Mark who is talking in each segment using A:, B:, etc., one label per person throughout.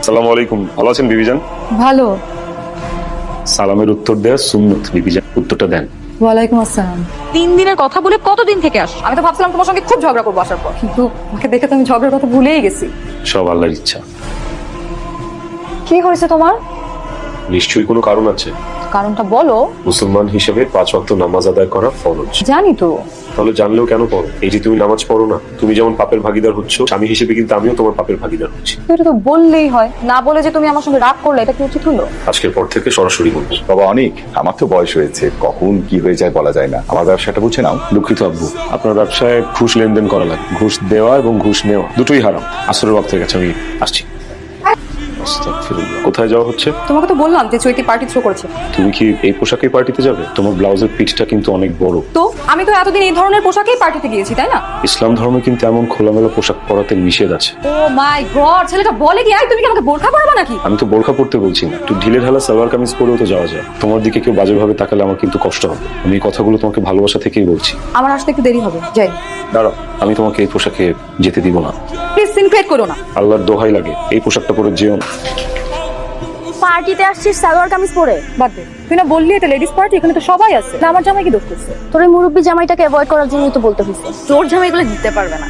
A: আসসালামু আলাইকুম, ভালো আছেন বিবিজান?
B: ভালো।
A: সালামের উত্তর দেয়া সুন্নত বিবিজান, উত্তরটা দেন।
B: ওয়ালাইকুম আসসালাম।
C: 3 দিনের কথা বলে কতদিন থেকে আস?
B: আমি তো ভাবছিলাম তোমার সঙ্গে খুব ঝগড়া করবো আসার পর, কিন্তু আমাকে দেখে তো আমি ঝগড়ার কথা ভুলেই গেছি।
A: সব আল্লাহর ইচ্ছা।
B: কি হয়েছে তোমার?
A: নিশ্চয়ই কোনো কারণ আছে।
B: কারণটা বলো।
A: মুসলমান হিসেবে 5 ওয়াক্ত নামাজ আদায় করা ফরজ।
B: জানি তো।
A: তাহলে জানলেও কেন পড়ো? এই যে তুমি নামাজ পড়ো না, তুমি যেমন পাপের ভাগিদার হচ্ছ, স্বামী হিসেবে কিন্তু আমিও তোমার পাপের ভাগিদার হচ্ছি।
B: তো এটা তো বললেই হয়, না বলে যে তুমি আমার সঙ্গে রাগ করলে, এটা কি উচিত হলো?
A: আজকের পর থেকে সরাসরি বলবো।
D: বাবা অনেক, আমার তো বয়স হয়েছে, কখন কি হয়ে যায় বলা যায় না। আমার ব্যবসাটা বুঝে নাও।
A: দুঃখিত আব্বু, আপনার ব্যবসায় ঘুষ লেনদেন করা লাগে। ঘুষ দেওয়া এবং ঘুষ নেওয়া দুটোই হারাম। আসরের ওয়াক্ত হয়ে গেছে, আমি আসছি। আস্তাগফিরুল্লাহ। কোথায় যাওয়া হচ্ছে?
B: তোমাকে তো বললাম যে চৈতি পার্টি থ্রো করেছে।
A: তুমি কি এই পোশাকে পার্টিতে যাবে? তোমার ব্লাউজের পিঠটা কিন্তু অনেক বড়।
B: তো আমি তো এতদিন এই ধরনের পোশাকেই পার্টিতে গিয়েছি, তাই না?
A: ইসলাম ধর্মে কিন্তু এমন খোলামেলা পোশাক পরাতে নিষেধ আছে।
B: ও মাই গড, ছেলেটা বলে কি, তুমি কি আমাকে বোরখা পরাবা নাকি?
A: আমি তো বোরখা পড়তে বলছি না, একটু ঢিলে ঢালা সালোয়ার কামিজ পরেও তো যাওয়া যায়। তোমার দিকে কেউ বাজেভাবে তাকালে আমার কিন্তু কষ্ট হবে। আমি এই কথাগুলো তোমাকে ভালোবাসা থেকেই বলছি।
B: আমার আসতে একটু দেরি হবে, যাই।
A: দাঁড়াও, আমি তোমাকে এই পোশাকে যেতে দিব না।
B: প্লিজ সিন ক্রিয়েট করো না।
A: আল্লাহর দোহাই লাগে, এই পোশাকটা পরে যেও না।
C: পার্টিতে আসছিস সালোয়ার কামিজ পরে?
B: বাদ দে, তুই না বললি এটা লেডিস পার্টি, এখানে তো সবাই আছে। না আমার জামাই কি দোষ করছে?
C: তোর এই মুরব্বি জামাইটাকে অ্যাভয়েড করার জন্যই তো বলতে হইছে। তোর জামাই এগুলো দিতে পারবে না।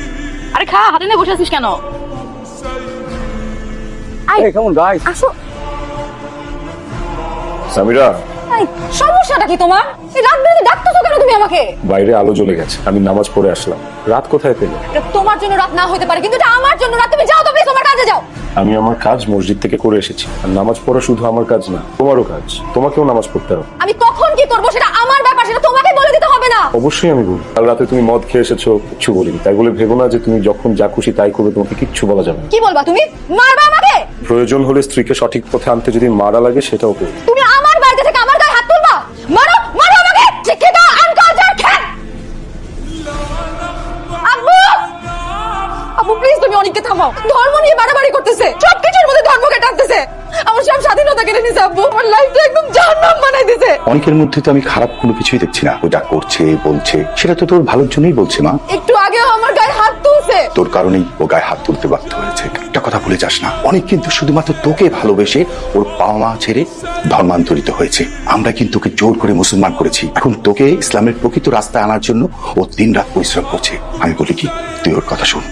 C: আরে খা, হাতে নিয়ে বসে আছিস কেন?
D: কেমন গাইস?
C: আসো।
A: সামিরা,
B: এই, সমস্যাটা কি তোমার? এই রাত বেড়ে ডাকতেছো কেন তুমি আমাকে?
A: বাইরে আলো জ্বলে গেছে, আমি নামাজ পড়ে আসলাম। রাত কোথায় পেলে?
B: এটা তোমার জন্য রাত না হতে পারে, কিন্তু এটা আমার জন্য রাত। তুমি যাও তো প্লিজ, তোমার কাজে যাও।
A: আমি আমার কাজ মসজিদ থেকে করে এসেছি। আর নামাজ পড়া শুধু আমার কাজ না, তোমারও কাজ। তোমাকেও নামাজ পড়তে হবে।
B: আমি কখন কি করবো সেটা আমার ব্যাপার, সেটা তোমাকে বলে দিতে হবে না।
A: অবশ্যই আমি বলি। কাল রাতে তুমি মদ খেয়ে এসেছো, কিচ্ছু বলিনি। তাই বলে ভেবো না যে তুমি যখন যা খুশি তাই করবে, তোমাকে কিচ্ছু বলা যাবে না।
B: কি বলবা তুমি? মারবা আমাকে?
A: প্রয়োজন হলে স্ত্রীকে সঠিক পথে আনতে যদি মারা লাগে, সেটাও করবে।
B: তুমি আমার বাড়িতে থেকে আমার গায়ে হাত তুলবা? মারো, মারো আমাকে। শিক্ষিত আনকালচার খ্যাত। আব্বু, আব্বু প্লিজ তুমি অনেককে থামাও। ধর্ম নিয়ে বাড়াবাড়ি করতেছে, সবকিছুর মধ্যে ধর্মকে টানতেছে। আমার সব স্বাধীনতা কেড়ে নিছে আব্বু, আমার লাইফটা একদম জাহান্নাম বানাই দিছে।
D: অনেকের মধ্যে তো আমি খারাপ কোনো কিছুই দেখছি না। ও যা করছে বলছে সেটা তো তোর ভালোর জন্যই বলছে মা।
B: একটু আগেও আমার গায়ে হাত তুলছে।
D: তোর কারণেই ও গায়ে হাত তুলতে বাধ্য হয়েছে। একটা কথা ভুলে যাস না, অনেক কিন্তু শুধুমাত্র তোকে ভালোবেসে ওর বাবা মা ছেড়ে ধর্মান্তরিত হয়েছে। আমরা কিন্তু ওকে জোর করে মুসলমান করেছি। এখন তোকে ইসলামের প্রকৃত রাস্তায় আনার জন্য ও দিনরাত পরিশ্রম করছে। আমি বলি কি, তুই ওর কথা শোন।